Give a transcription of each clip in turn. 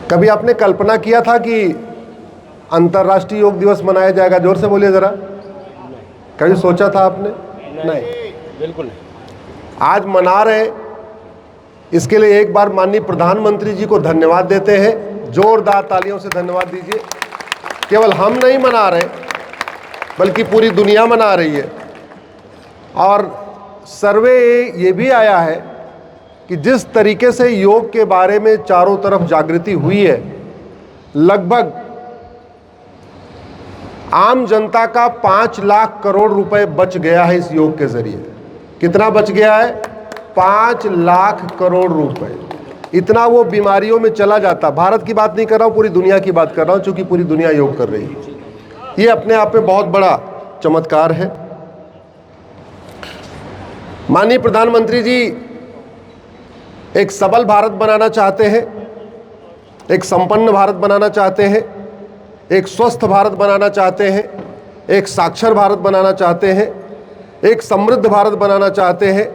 कभी आपने कल्पना किया था कि अंतर्राष्ट्रीय योग दिवस मनाया जाएगा? जोर से बोलिए जरा। कभी सोचा था आपने? नहीं, बिल्कुल नहीं। आज मना रहे, इसके लिए एक बार माननीय प्रधानमंत्री जी को धन्यवाद देते हैं। जोरदार तालियों से धन्यवाद दीजिए। केवल हम नहीं मना रहे बल्कि पूरी दुनिया मना रही है। और सर्वे ये भी आया है कि जिस तरीके से योग के बारे में चारों तरफ जागृति हुई है, लगभग आम जनता का 5 लाख करोड़ रुपए बच गया है इस योग के जरिए। कितना बच गया है? 5 लाख करोड़ रुपए। इतना वो बीमारियों में चला जाता। भारत की बात नहीं कर रहा हूं, पूरी दुनिया की बात कर रहा हूं, क्योंकि पूरी दुनिया योग कर रही है। ये अपने आप में बहुत बड़ा चमत्कार है। माननीय प्रधानमंत्री जी एक सबल भारत बनाना चाहते हैं, एक संपन्न भारत बनाना चाहते हैं, एक स्वस्थ भारत बनाना चाहते हैं, एक साक्षर भारत बनाना चाहते हैं, एक समृद्ध भारत बनाना चाहते हैं,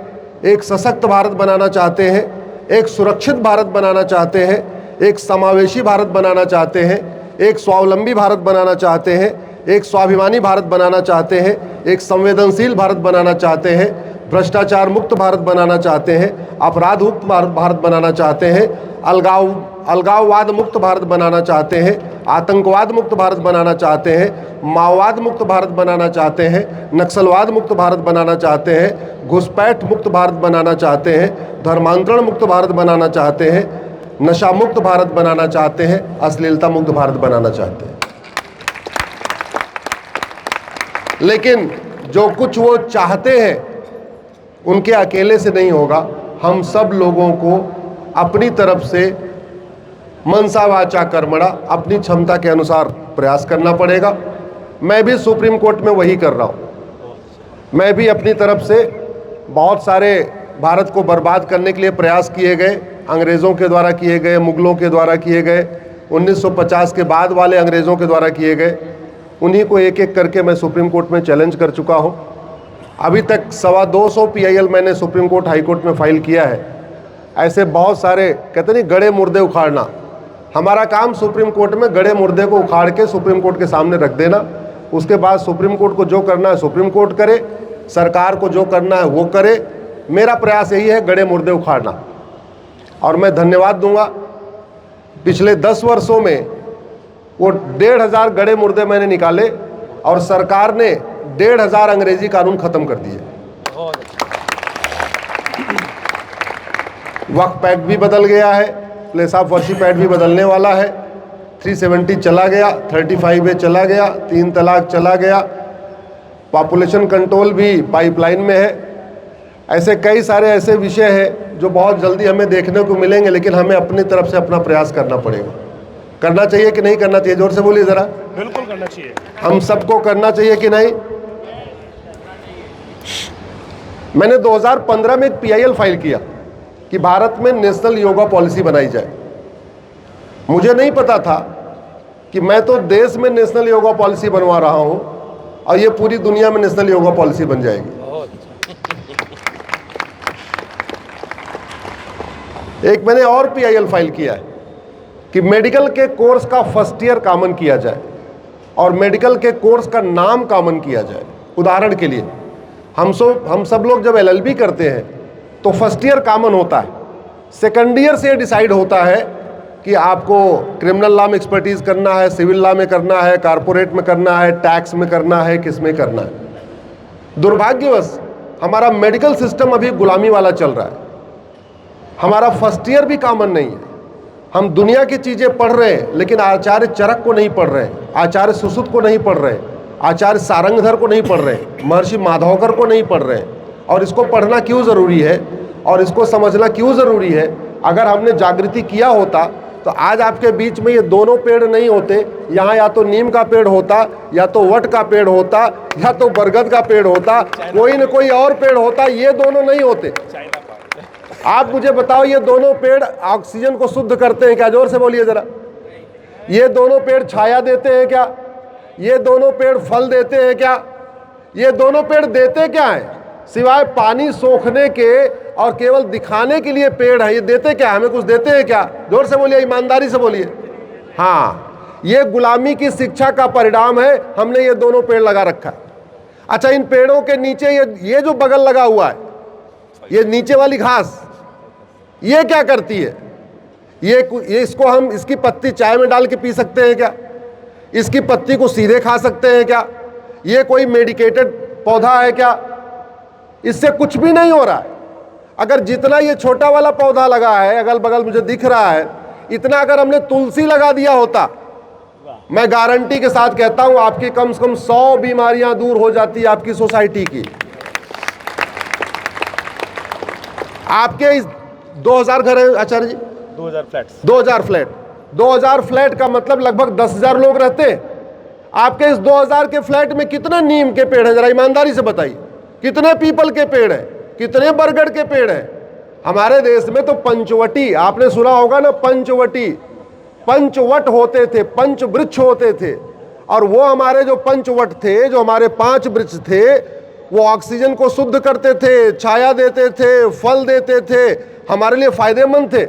एक सशक्त भारत बनाना चाहते हैं, एक सुरक्षित भारत बनाना चाहते हैं, एक समावेशी भारत बनाना चाहते हैं, एक स्वावलंबी भारत बनाना चाहते हैं, एक स्वाभिमानी भारत बनाना चाहते हैं, एक संवेदनशील भारत बनाना चाहते हैं, भ्रष्टाचार मुक्त भारत बनाना चाहते हैं, अपराध मुक्त भारत बनाना चाहते हैं, अलगाववाद मुक्त भारत बनाना चाहते हैं, आतंकवाद मुक्त भारत बनाना चाहते हैं, माओवाद मुक्त भारत बनाना चाहते हैं, नक्सलवाद मुक्त भारत बनाना चाहते हैं, घुसपैठ मुक्त भारत बनाना चाहते हैं, धर्मांतरण मुक्त भारत बनाना चाहते हैं, नशा मुक्त भारत बनाना चाहते हैं, अश्लीलता मुक्त भारत बनाना चाहते हैं। लेकिन जो कुछ वो चाहते हैं उनके अकेले से नहीं होगा। हम सब लोगों को अपनी तरफ से मनसा वाचा कर्मणा अपनी क्षमता के अनुसार प्रयास करना पड़ेगा। मैं भी सुप्रीम कोर्ट में वही कर रहा हूँ। मैं भी अपनी तरफ से बहुत सारे भारत को बर्बाद करने के लिए प्रयास किए गए, अंग्रेज़ों के द्वारा किए गए, मुगलों के द्वारा किए गए, 1950 के बाद वाले अंग्रेज़ों के द्वारा किए गए, उन्हीं को एक एक करके मैं सुप्रीम कोर्ट में चैलेंज कर चुका हूँ। अभी तक 225 PIL मैंने सुप्रीम कोर्ट हाई कोर्ट में फाइल किया है। ऐसे बहुत सारे, कहते नहीं, गड़े मुर्दे उखाड़ना। हमारा काम सुप्रीम कोर्ट में गड़े मुर्दे को उखाड़ के सुप्रीम कोर्ट के सामने रख देना। उसके बाद सुप्रीम कोर्ट को जो करना है सुप्रीम कोर्ट करे, सरकार को जो करना है वो करे। मेरा प्रयास यही है, गड़े मुर्दे उखाड़ना। और मैं धन्यवाद दूंगा, पिछले 10 वर्षों में वो 1,500 गड़े मुर्दे मैंने निकाले और सरकार ने 1,500 अंग्रेजी कानून खत्म कर दिए। वक्फ एक्ट भी बदल गया है, प्लेस ऑफ वर्शिप एक्ट भी बदलने वाला है, 370 चला गया, 35A चला गया, 3 तलाक चला गया, पॉपुलेशन कंट्रोल भी पाइपलाइन में है। ऐसे कई सारे ऐसे विषय हैं जो बहुत जल्दी हमें देखने को मिलेंगे, लेकिन हमें अपनी तरफ से अपना प्रयास करना पड़ेगा। करना चाहिए कि नहीं करना चाहिए? जोर से बोलिए ज़रा। बिल्कुल करना चाहिए। हम सबको करना चाहिए कि नहीं? मैंने 2015 में एक PIL फाइल किया कि भारत में नेशनल योगा पॉलिसी बनाई जाए। मुझे नहीं पता था कि मैं तो देश में नेशनल योगा पॉलिसी बनवा रहा हूं और ये पूरी दुनिया में नेशनल योगा पॉलिसी बन जाएगी। एक मैंने और PIL फाइल किया है कि मेडिकल के कोर्स का फर्स्ट ईयर कॉमन किया जाए और मेडिकल के कोर्स का नाम कॉमन किया जाए। उदाहरण के लिए हम सब लोग जब LLB करते हैं तो फर्स्ट ईयर कॉमन होता है, सेकंड ईयर से डिसाइड होता है कि आपको क्रिमिनल लॉ में एक्सपर्टीज़ करना है, सिविल लॉ में करना है, कारपोरेट में करना है, टैक्स में करना है, किस में करना है। दुर्भाग्यवश हमारा मेडिकल सिस्टम अभी गुलामी वाला चल रहा है। हमारा फर्स्ट ईयर भी कॉमन नहीं है। हम दुनिया की चीज़ें पढ़ रहे हैं लेकिन आचार्य चरक को नहीं पढ़ रहे हैं, आचार्य सुश्रुत को नहीं पढ़ रहे हैं, आचार्य सारंगधर को नहीं पढ़ रहे हैं, महर्षि माधवकर को नहीं पढ़ रहे हैं। और इसको पढ़ना क्यों ज़रूरी है और इसको समझना क्यों ज़रूरी है? अगर हमने जागृति किया होता तो आज आपके बीच में ये दोनों पेड़ नहीं होते। यहाँ या तो नीम का पेड़ होता, या तो वट का पेड़ होता, या तो बरगद का पेड़ होता, कोई न कोई और पेड़ होता। ये दोनों नहीं होते। आप मुझे बताओ, ये दोनों पेड़ ऑक्सीजन को शुद्ध करते हैं क्या? जोर से बोलिए ज़रा। ये दोनों पेड़ छाया देते हैं क्या? ये दोनों पेड़ फल देते हैं क्या? ये दोनों पेड़ देते क्या हैं? सिवाय पानी सोखने के और केवल दिखाने के लिए पेड़ है। ये देते क्या, हमें कुछ देते हैं क्या? जोर से बोलिए, ईमानदारी से बोलिए। हाँ, ये गुलामी की शिक्षा का परिणाम है। हमने ये दोनों पेड़ लगा रखा है। अच्छा, इन पेड़ों के नीचे ये जो बगल लगा हुआ है, ये नीचे वाली घास, ये क्या करती है? ये इसको हम, इसकी पत्ती चाय में डाल के पी सकते हैं क्या? इसकी पत्ती को सीधे खा सकते हैं क्या? ये कोई मेडिकेटेड पौधा है क्या? इससे कुछ भी नहीं हो रहा है। अगर जितना ये छोटा वाला पौधा लगा है, अगल बगल मुझे दिख रहा है, इतना अगर हमने तुलसी लगा दिया होता, मैं गारंटी के साथ कहता हूं आपकी कम से कम 100 बीमारियां दूर हो जाती आपकी सोसाइटी की। आपके इस 2000 घर है आचार्य जी, 2000 फ्लैट्स, 2000 फ्लैट, 2000 फ्लैट का मतलब लगभग 10,000 लोग रहते हैं। आपके इस 2000 के फ्लैट में कितने नीम के पेड़ हैं? जरा ईमानदारी से बताइए, कितने पीपल के पेड़ हैं, कितने बरगद के पेड़ हैं? हमारे देश में तो पंचवटी, आपने सुना होगा ना, पंचवटी, पंचवट होते थे, पंच वृक्ष होते थे। और वो हमारे जो पंचवट थे, जो हमारे 5 वृक्ष थे, वो ऑक्सीजन को शुद्ध करते थे, छाया देते थे, फल देते थे, हमारे लिए फायदेमंद थे।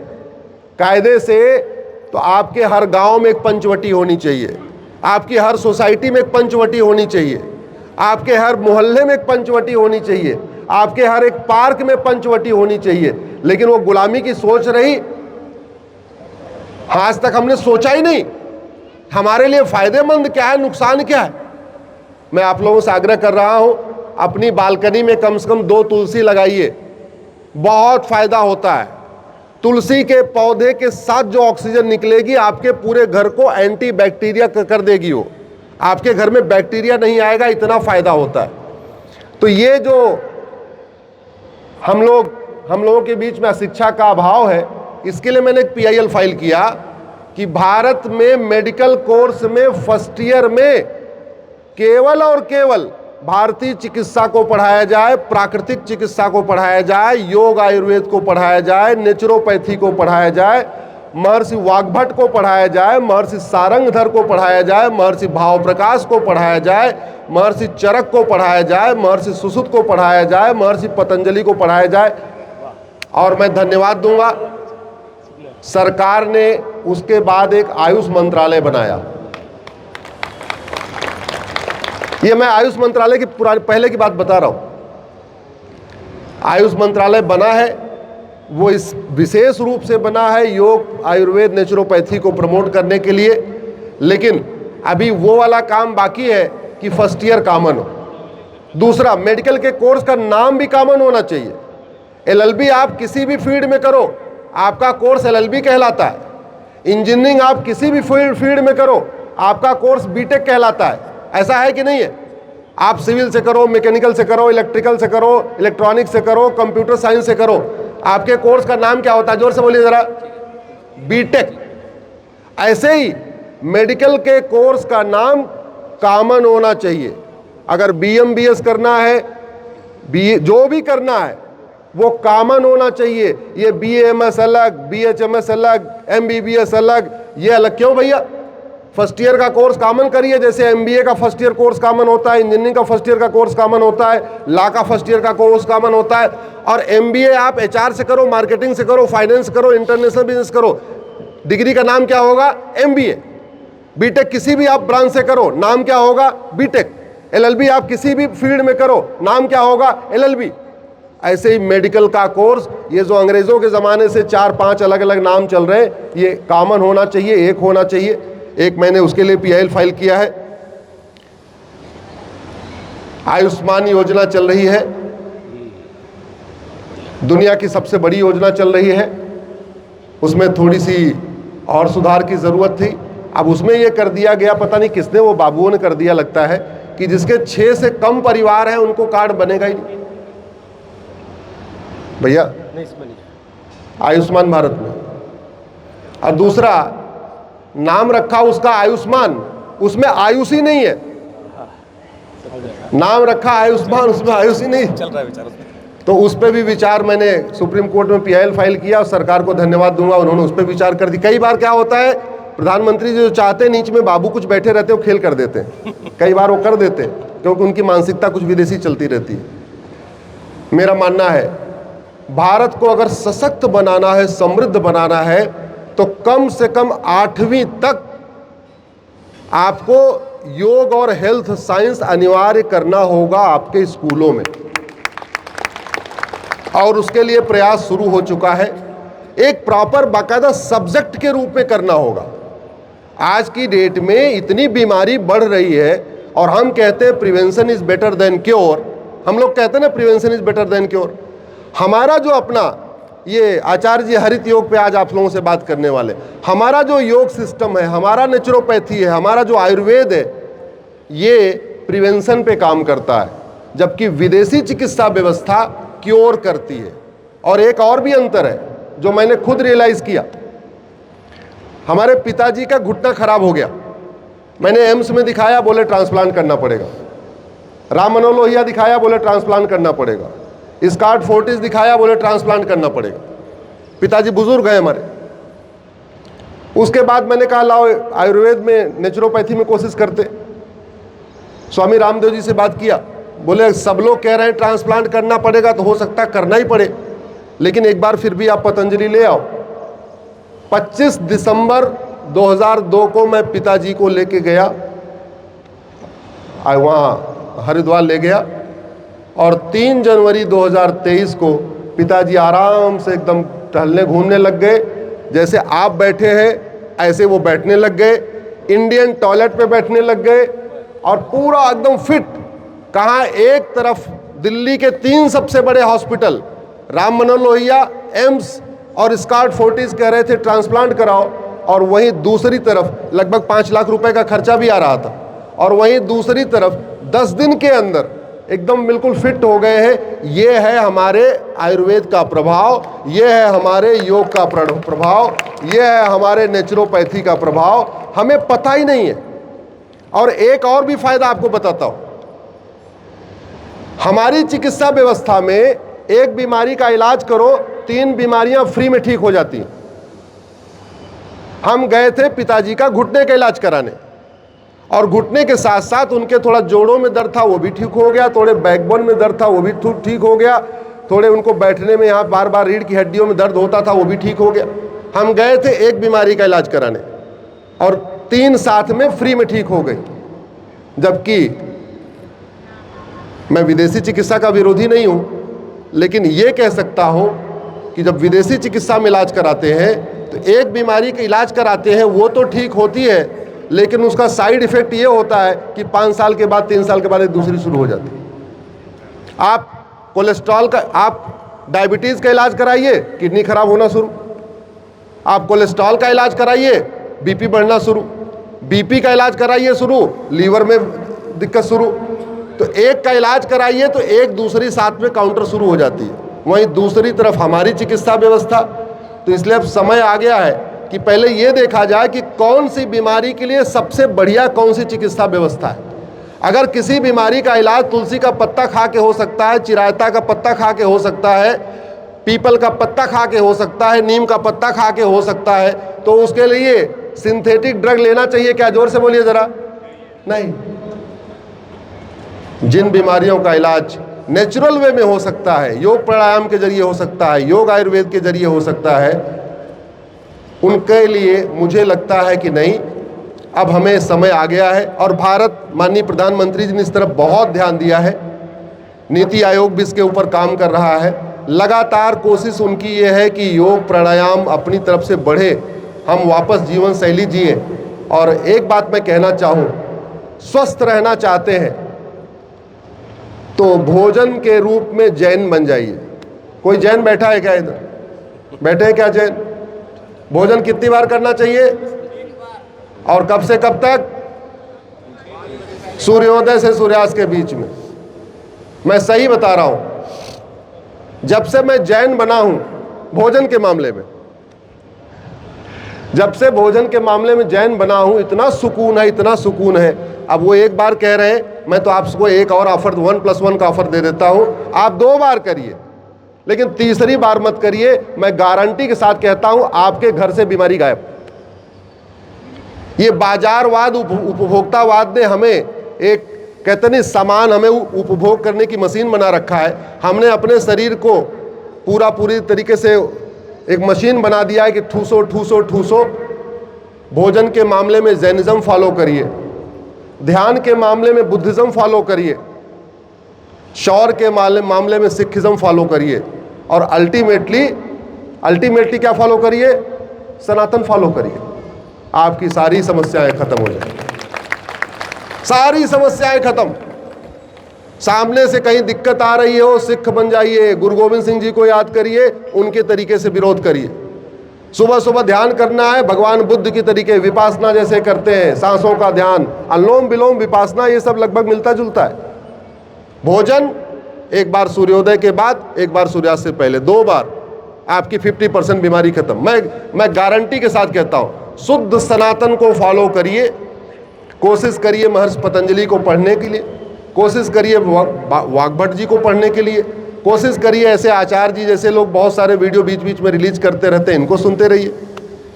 कायदे से तो आपके हर गांव में एक पंचवटी होनी चाहिए, आपकी हर सोसाइटी में एक पंचवटी होनी चाहिए, आपके हर मोहल्ले में एक पंचवटी होनी चाहिए, आपके हर एक पार्क में पंचवटी होनी चाहिए। लेकिन वो गुलामी की सोच रही, आज तक हमने सोचा ही नहीं हमारे लिए फायदेमंद क्या है, नुकसान क्या है। मैं आप लोगों से आग्रह कर रहा हूं, अपनी बालकनी में कम से कम 2 तुलसी लगाइए, बहुत फायदा होता है। तुलसी के पौधे के साथ जो ऑक्सीजन निकलेगी, आपके पूरे घर को एंटी बैक्टीरिया कर देगी। वो आपके घर में बैक्टीरिया नहीं आएगा, इतना फायदा होता है। तो ये जो हम लोगों के बीच में अशिक्षा का अभाव है, इसके लिए मैंने एक PIL फाइल किया कि भारत में मेडिकल कोर्स में फर्स्ट ईयर में केवल और केवल भारतीय चिकित्सा को पढ़ाया जाए, प्राकृतिक चिकित्सा को पढ़ाया जाए, योग आयुर्वेद को पढ़ाया जाए, नेचुरोपैथी को पढ़ाया जाए, महर्षि वाग्भट को पढ़ाया जाए, महर्षि सारंगधर को पढ़ाया जाए, महर्षि भाव प्रकाश को पढ़ाया जाए, महर्षि चरक को पढ़ाया जाए, महर्षि सुश्रुत को पढ़ाया जाए, महर्षि पतंजलि को पढ़ाया जाए। और मैं धन्यवाद दूंगा, सरकार ने उसके बाद एक आयुष मंत्रालय बनाया। ये मैं आयुष मंत्रालय की पहले की बात बता रहा हूं। आयुष मंत्रालय बना है, वो इस विशेष रूप से बना है योग आयुर्वेद नेचुरोपैथी को प्रमोट करने के लिए। लेकिन अभी वो वाला काम बाकी है कि फर्स्ट ईयर कॉमन हो। दूसरा, मेडिकल के कोर्स का नाम भी कॉमन होना चाहिए। LLB आप किसी भी फील्ड में करो, आपका कोर्स LLB कहलाता है। इंजीनियरिंग आप किसी भी फील्ड में करो, आपका कोर्स BTech कहलाता है। ऐसा है कि नहीं है? आप सिविल से करो, मैकेनिकल से करो, इलेक्ट्रिकल से करो, इलेक्ट्रॉनिक्स से करो, कंप्यूटर साइंस से करो, आपके कोर्स का नाम क्या होता है? जोर से बोलिए जरा, BTech। ऐसे ही मेडिकल के कोर्स का नाम कॉमन होना चाहिए। अगर BM BS करना है, जो भी करना है वो कॉमन होना चाहिए। ये BAMS अलग, BHMS अलग, MBBS अलग, ये अलग क्यों भैया? फर्स्ट ईयर का कोर्स कॉमन करिए, जैसे MBA का फर्स्ट ईयर कोर्स कॉमन होता है, इंजीनियरिंग का फर्स्ट ईयर का कोर्स कॉमन होता है, लॉ का फर्स्ट ईयर का कोर्स कॉमन होता है। और MBA आप HR से करो, मार्केटिंग से करो, फाइनेंस करो, इंटरनेशनल बिजनेस करो, डिग्री का नाम क्या होगा? MBA। BTech किसी भी आप ब्रांच से करो, नाम क्या होगा? BTech। LLB आप किसी भी फील्ड में करो, नाम क्या होगा? LLB। ऐसे ही मेडिकल का कोर्स, ये जो अंग्रेजों के ज़माने से 4-5 अलग अलग नाम चल रहे हैं, ये कॉमन होना चाहिए, एक होना चाहिए। एक मैंने उसके लिए PIL फाइल किया है। आयुष्मान योजना चल रही है, दुनिया की सबसे बड़ी योजना चल रही है। उसमें थोड़ी सी और सुधार की ज़रूरत थी। अब उसमें ये कर दिया गया, पता नहीं किसने, वो बाबुओं ने कर दिया लगता है, कि जिसके 6 से कम परिवार हैं उनको कार्ड बनेगा ही नहीं भैया, नहीं इसमें नहीं, आयुष्मान भारत में। और दूसरा, नाम रखा उसका आयुष्मान, उसमें आयुष ही नहीं है। नाम रखा आयुष्मान, उसमें आयुष ही नहीं चल रहा है विचार उसमें। तो उस पर भी विचार मैंने सुप्रीम कोर्ट में PIL फाइल किया और सरकार को धन्यवाद दूंगा, उन्होंने उस पर विचार कर दी। कई बार क्या होता है, प्रधानमंत्री जो चाहते हैं नीचे में बाबू कुछ बैठे रहते हैं, वो खेल कर देते हैं। कई बार वो कर देते हैं क्योंकि उनकी मानसिकता कुछ विदेशी चलती रहती है। मेरा मानना है भारत को अगर सशक्त बनाना है, समृद्ध बनाना है, तो कम से कम 8वीं तक आपको योग और हेल्थ साइंस अनिवार्य करना होगा आपके स्कूलों में, और उसके लिए प्रयास शुरू हो चुका है। एक प्रॉपर बाकायदा सब्जेक्ट के रूप में करना होगा। आज की डेट में इतनी बीमारी बढ़ रही है और हम कहते हैं prevention is better than cure. हम लोग कहते हैं ना prevention is better than cure. हमारा जो अपना ये आचार्य जी हरित योग पे आज आप लोगों से बात करने वाले, हमारा जो योग सिस्टम है, हमारा नेचुरोपैथी है, हमारा जो आयुर्वेद है, ये प्रिवेंशन पे काम करता है, जबकि विदेशी चिकित्सा व्यवस्था क्योर करती है। और एक और भी अंतर है जो मैंने खुद रियलाइज किया। हमारे पिताजी का घुटना खराब हो गया, मैंने एम्स में दिखाया, बोले ट्रांसप्लांट करना पड़ेगा। राम मनोहर लोहिया दिखाया, बोले ट्रांसप्लांट करना पड़ेगा। स्कॉट फोर्टिस दिखाया, बोले ट्रांसप्लांट करना पड़ेगा। पिताजी बुजुर्ग हैं हमारे। उसके बाद मैंने कहा लाओ आयुर्वेद में, नेचुरोपैथी में कोशिश करते। स्वामी रामदेव जी से बात किया, बोले सब लोग कह रहे हैं ट्रांसप्लांट करना पड़ेगा, तो हो सकता है करना ही पड़े, लेकिन एक बार फिर भी आप पतंजलि ले आओ। 25 दिसंबर 2002 को मैं पिताजी को लेके गया, वहाँ हरिद्वार ले गया, और 3 जनवरी 2023 को पिताजी आराम से एकदम टहलने घूमने लग गए। जैसे आप बैठे हैं ऐसे वो बैठने लग गए, इंडियन टॉयलेट पे बैठने लग गए, और पूरा एकदम फिट। कहाँ, एक तरफ दिल्ली के 3 सबसे बड़े हॉस्पिटल राम मनोहर लोहिया, एम्स और स्कॉट फोर्टिस कह रहे थे ट्रांसप्लांट कराओ, और वहीं दूसरी तरफ लगभग 5 लाख रुपए का खर्चा भी आ रहा था, और वहीं दूसरी तरफ 10 दिन के अंदर एकदम बिल्कुल फिट हो गए हैं। ये है हमारे आयुर्वेद का प्रभाव, ये है हमारे योग का प्रभाव, ये है हमारे नेचुरोपैथी का प्रभाव। हमें पता ही नहीं है। और एक और भी फायदा आपको बताता हूं, हमारी चिकित्सा व्यवस्था में एक बीमारी का इलाज करो, 3 बीमारियां फ्री में ठीक हो जाती हैं। हम गए थे पिताजी का घुटने का इलाज कराने, और घुटने के साथ साथ उनके थोड़ा जोड़ों में दर्द था, वो भी ठीक हो गया, थोड़े बैकबोन में दर्द था, वो भी ठीक हो गया, थोड़े उनको बैठने में यहाँ बार बार रीढ़ की हड्डियों में दर्द होता था, वो भी ठीक हो गया। हम गए थे एक बीमारी का इलाज कराने, और 3 साथ में फ्री में ठीक हो गई। जबकि मैं विदेशी चिकित्सा का विरोधी नहीं हूँ, लेकिन ये कह सकता हूँ कि जब विदेशी चिकित्सा में इलाज कराते हैं तो एक बीमारी का इलाज कराते हैं, वो तो ठीक होती है, लेकिन उसका साइड इफेक्ट ये होता है कि 5 साल के बाद, 3 साल के बाद एक दूसरी शुरू हो जाती है। आप कोलेस्ट्रॉल का, आप डायबिटीज़ का इलाज कराइए, किडनी खराब होना शुरू। आप कोलेस्ट्रॉल का इलाज कराइए, बीपी बढ़ना शुरू। बीपी का इलाज कराइए शुरू, लीवर में दिक्कत शुरू। तो एक का इलाज कराइए तो एक दूसरी साथ में काउंटर शुरू हो जाती है। वहीं दूसरी तरफ हमारी चिकित्सा व्यवस्था, तो इसलिए अब समय आ गया है कि पहले ये देखा जाए कि कौन सी बीमारी के लिए सबसे बढ़िया कौन सी चिकित्सा व्यवस्था है। अगर किसी बीमारी का इलाज तुलसी का पत्ता खा के हो सकता है, चिरायता का पत्ता खा के हो सकता है, पीपल का पत्ता खा के हो सकता है, नीम का पत्ता खा के हो सकता है, तो उसके लिए सिंथेटिक ड्रग लेना चाहिए क्या? जोर से बोलिए जरा। नहीं। जिन बीमारियों का इलाज नेचुरल वे में हो सकता है, योग प्राणायाम के जरिए हो सकता है, योग आयुर्वेद के जरिए हो सकता है, उनके लिए मुझे लगता है कि नहीं, अब हमें समय आ गया है। और भारत, माननीय प्रधानमंत्री जी ने इस तरफ बहुत ध्यान दिया है, नीति आयोग भी इसके ऊपर काम कर रहा है। लगातार कोशिश उनकी ये है कि योग प्राणायाम अपनी तरफ से बढ़े, हम वापस जीवन शैली जिए। और एक बात मैं कहना चाहूँ, स्वस्थ रहना चाहते हैं तो भोजन के रूप में जैन बन जाइए। कोई जैन बैठा है क्या इधर? बैठे हैं क्या जैन? भोजन कितनी बार करना चाहिए और कब से कब तक? सूर्योदय से सूर्यास्त के बीच में। मैं सही बता रहा हूं, जब से मैं जैन बना हूं भोजन के मामले में, जब से भोजन के मामले में जैन बना हूं, इतना सुकून है, इतना सुकून है। अब वो एक बार कह रहे हैं, मैं तो आपको एक और ऑफर 1+1 का ऑफर दे देता हूं, आप 2 बार करिए, लेकिन तीसरी बार मत करिए। मैं गारंटी के साथ कहता हूं, आपके घर से बीमारी गायब। ये बाजारवाद, उपभोक्तावाद ने हमें एक कहते नहीं सामान हमें उपभोग करने की मशीन बना रखा है, हमने अपने शरीर को पूरी तरीके से एक मशीन बना दिया है कि ठूसो ठूसो ठूसो। भोजन के मामले में जैनिज्म फॉलो करिए, ध्यान के मामले में बुद्धिज्म फॉलो करिए, शौर के मामले में सिखिज्म फॉलो करिए, और अल्टीमेटली क्या फॉलो करिए? सनातन फॉलो करिए। आपकी सारी समस्याएं खत्म हो जाएंगी, सारी समस्याएं खत्म। सामने से कहीं दिक्कत आ रही हो, सिख बन जाइए, गुरु गोविंद सिंह जी को याद करिए, उनके तरीके से विरोध करिए। सुबह सुबह ध्यान करना है भगवान बुद्ध की तरीके, विपासना जैसे करते हैं, सांसों का ध्यान, अनुलोम विलोम विपासना, ये सब लगभग मिलता जुलता है। भोजन एक बार सूर्योदय के बाद, एक बार सूर्यास्त से पहले, 2 बार, आपकी 50% बीमारी खत्म। मैं गारंटी के साथ कहता हूं, शुद्ध सनातन को फॉलो करिए। कोशिश करिए महर्षि पतंजलि को पढ़ने के लिए, कोशिश करिए वाग्भट जी को पढ़ने के लिए, कोशिश करिए ऐसे आचार्य जी जैसे लोग बहुत सारे वीडियो बीच बीच में रिलीज करते रहते हैं, इनको सुनते रहिए।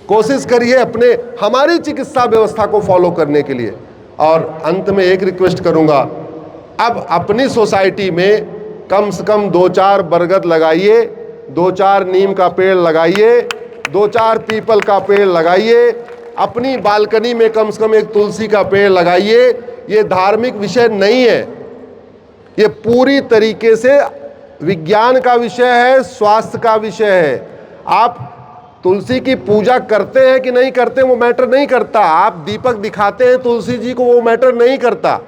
कोशिश करिए अपने हमारी चिकित्सा व्यवस्था को फॉलो करने के लिए। और अंत में एक रिक्वेस्ट करूंगा, अब अपनी सोसाइटी में कम से कम 2-4 बरगद लगाइए, 2-4 नीम का पेड़ लगाइए, 2-4 पीपल का पेड़ लगाइए, अपनी बालकनी में कम से कम एक तुलसी का पेड़ लगाइए। ये धार्मिक विषय नहीं है, ये पूरी तरीके से विज्ञान का विषय है, स्वास्थ्य का विषय है। आप तुलसी की पूजा करते हैं कि नहीं करते वो मैटर नहीं करता, आप दीपक दिखाते हैं तुलसी जी को वो मैटर नहीं करता।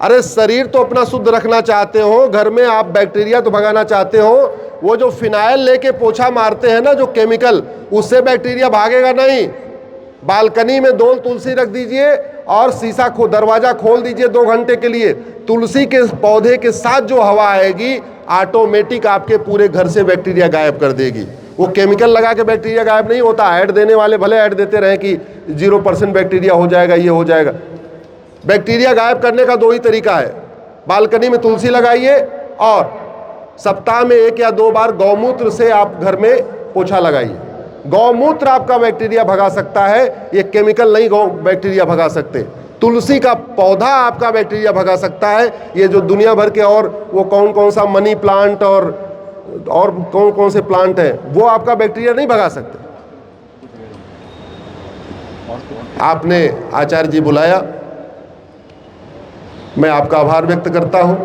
अरे शरीर तो अपना शुद्ध रखना चाहते हो, घर में आप बैक्टीरिया तो भगाना चाहते हो, वो जो फिनाइल लेके पोछा मारते हैं ना, जो केमिकल, उससे बैक्टीरिया भागेगा नहीं। बालकनी में 2 तुलसी रख दीजिए और शीशा दरवाजा खोल दीजिए 2 घंटे के लिए, तुलसी के पौधे के साथ जो हवा आएगी ऑटोमेटिक आपके पूरे घर से बैक्टीरिया गायब कर देगी। वो केमिकल लगा के बैक्टीरिया गायब नहीं होता। ऐड देने वाले भले ऐड देते रहे कि 0% बैक्टीरिया हो जाएगा, ये हो जाएगा। बैक्टीरिया गायब करने का 2 ही तरीका है, बालकनी में तुलसी लगाइए और सप्ताह में 1 या 2 बार गौमूत्र से आप घर में पोछा लगाइए। गौमूत्र आपका बैक्टीरिया भगा सकता है, ये केमिकल नहीं बैक्टीरिया भगा सकते। तुलसी का पौधा आपका बैक्टीरिया भगा सकता है। ये जो दुनिया भर के और वो कौन सा मनी प्लांट और कौन से प्लांट हैं, वो आपका बैक्टीरिया नहीं भगा सकते। आपने आचार्य जी बुलाया, मैं आपका आभार व्यक्त करता हूं।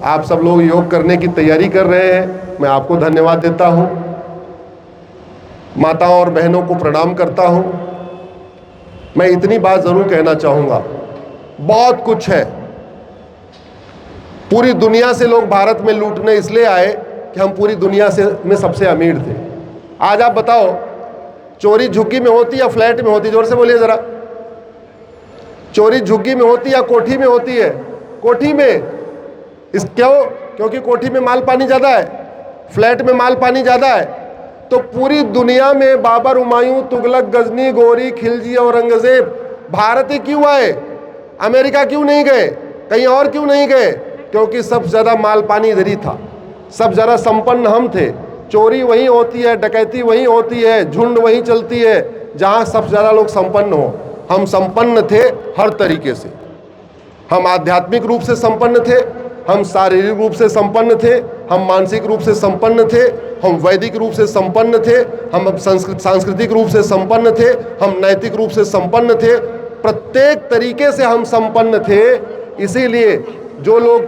आप सब लोग योग करने की तैयारी कर रहे हैं, मैं आपको धन्यवाद देता हूं। माताओं और बहनों को प्रणाम करता हूं। मैं इतनी बात जरूर कहना चाहूँगा, बहुत कुछ है। पूरी दुनिया से लोग भारत में लूटने इसलिए आए कि हम पूरी दुनिया में सबसे अमीर थे। आज आप बताओ, चोरी झुग्गी में होती या फ्लैट में होती? जोर से बोलिए ज़रा। चोरी झुग्गी में होती या कोठी में होती है? कोठी में। क्योंकि कोठी में माल पानी ज़्यादा है, फ्लैट में माल पानी ज़्यादा है। तो पूरी दुनिया में बाबर, हुमायूं, तुगलक, गजनी, गोरी, खिलजी, औरंगजेब भारत ही क्यों आए? अमेरिका क्यों नहीं गए? कहीं और क्यों नहीं गए? क्योंकि सबसे ज़्यादा माल पानी इधर ही था, सब ज़्यादा संपन्न हम थे। चोरी वहीं होती है, डकैती वहीं होती है, झुंड वहीं चलती है जहाँ सबसे ज़्यादा लोग संपन्न हो। हम संपन्न थे हर तरीके से। हम आध्यात्मिक रूप से संपन्न थे, हम शारीरिक रूप से संपन्न थे, हम मानसिक रूप से संपन्न थे, हम वैदिक रूप से संपन्न थे, हम सांस्कृतिक रूप से संपन्न थे, हम नैतिक रूप से संपन्न थे। प्रत्येक तरीके से हम संपन्न थे। इसीलिए जो लोग,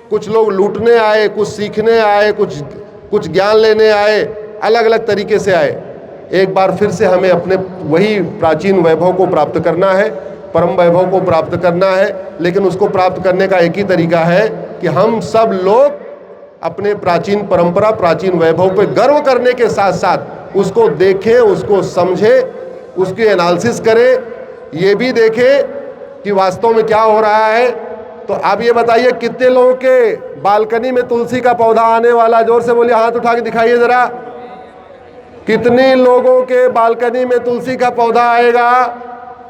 कुछ लोग लूटने आए, कुछ सीखने आए, कुछ ज्ञान लेने आए, अलग अलग तरीके से आए। एक बार फिर से हमें अपने वही प्राचीन वैभव को प्राप्त करना है, परम वैभव को प्राप्त करना है। लेकिन उसको प्राप्त करने का एक ही तरीका है कि हम सब लोग अपने प्राचीन परंपरा, प्राचीन वैभव पे गर्व करने के साथ साथ उसको देखें, उसको समझें, उसकी एनालिसिस करें, ये भी देखें कि वास्तव में क्या हो रहा है। तो आप ये बताइए, कितने लोगों के बालकनी में तुलसी का पौधा आने वाला? जोर से बोलिए, हाथ उठा के दिखाइए जरा। कितने लोगों के बालकनी में तुलसी का पौधा आएगा?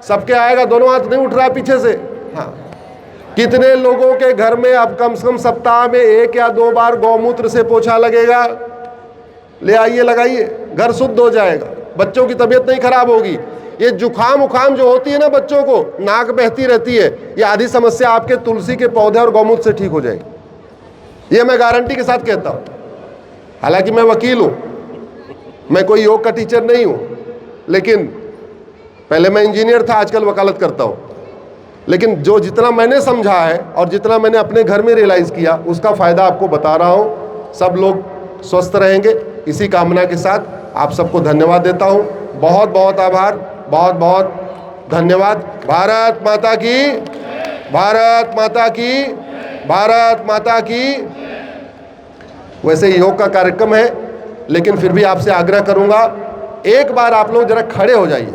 सबके आएगा? दोनों हाथ नहीं उठ रहा है पीछे से? हाँ। कितने लोगों के घर में अब कम से कम सप्ताह में 1 या 2 बार गौमूत्र से पोछा लगेगा? ले आइए, लगाइए, घर शुद्ध हो जाएगा, बच्चों की तबीयत नहीं खराब होगी। ये जुखाम उखाम जो होती है ना बच्चों को, नाक बहती रहती है, ये आधी समस्या आपके तुलसी के पौधे और गौमूत्र से ठीक हो जाएगी। ये मैं गारंटी के साथ कहता हूँ। हालांकि मैं वकील हूँ, मैं कोई योग का टीचर नहीं हूँ, लेकिन पहले मैं इंजीनियर था, आजकल वकालत करता हूँ। लेकिन जो जितना मैंने समझा है और जितना मैंने अपने घर में रियलाइज़ किया, उसका फ़ायदा आपको बता रहा हूँ। सब लोग स्वस्थ रहेंगे, इसी कामना के साथ आप सबको धन्यवाद देता हूँ। बहुत बहुत आभार, बहुत बहुत धन्यवाद। भारत माता की, भारत माता की, भारत माता की। वैसे योग का कार्यक्रम है, लेकिन फिर भी आपसे आग्रह करूँगा, एक बार आप लोग जरा खड़े हो जाइए।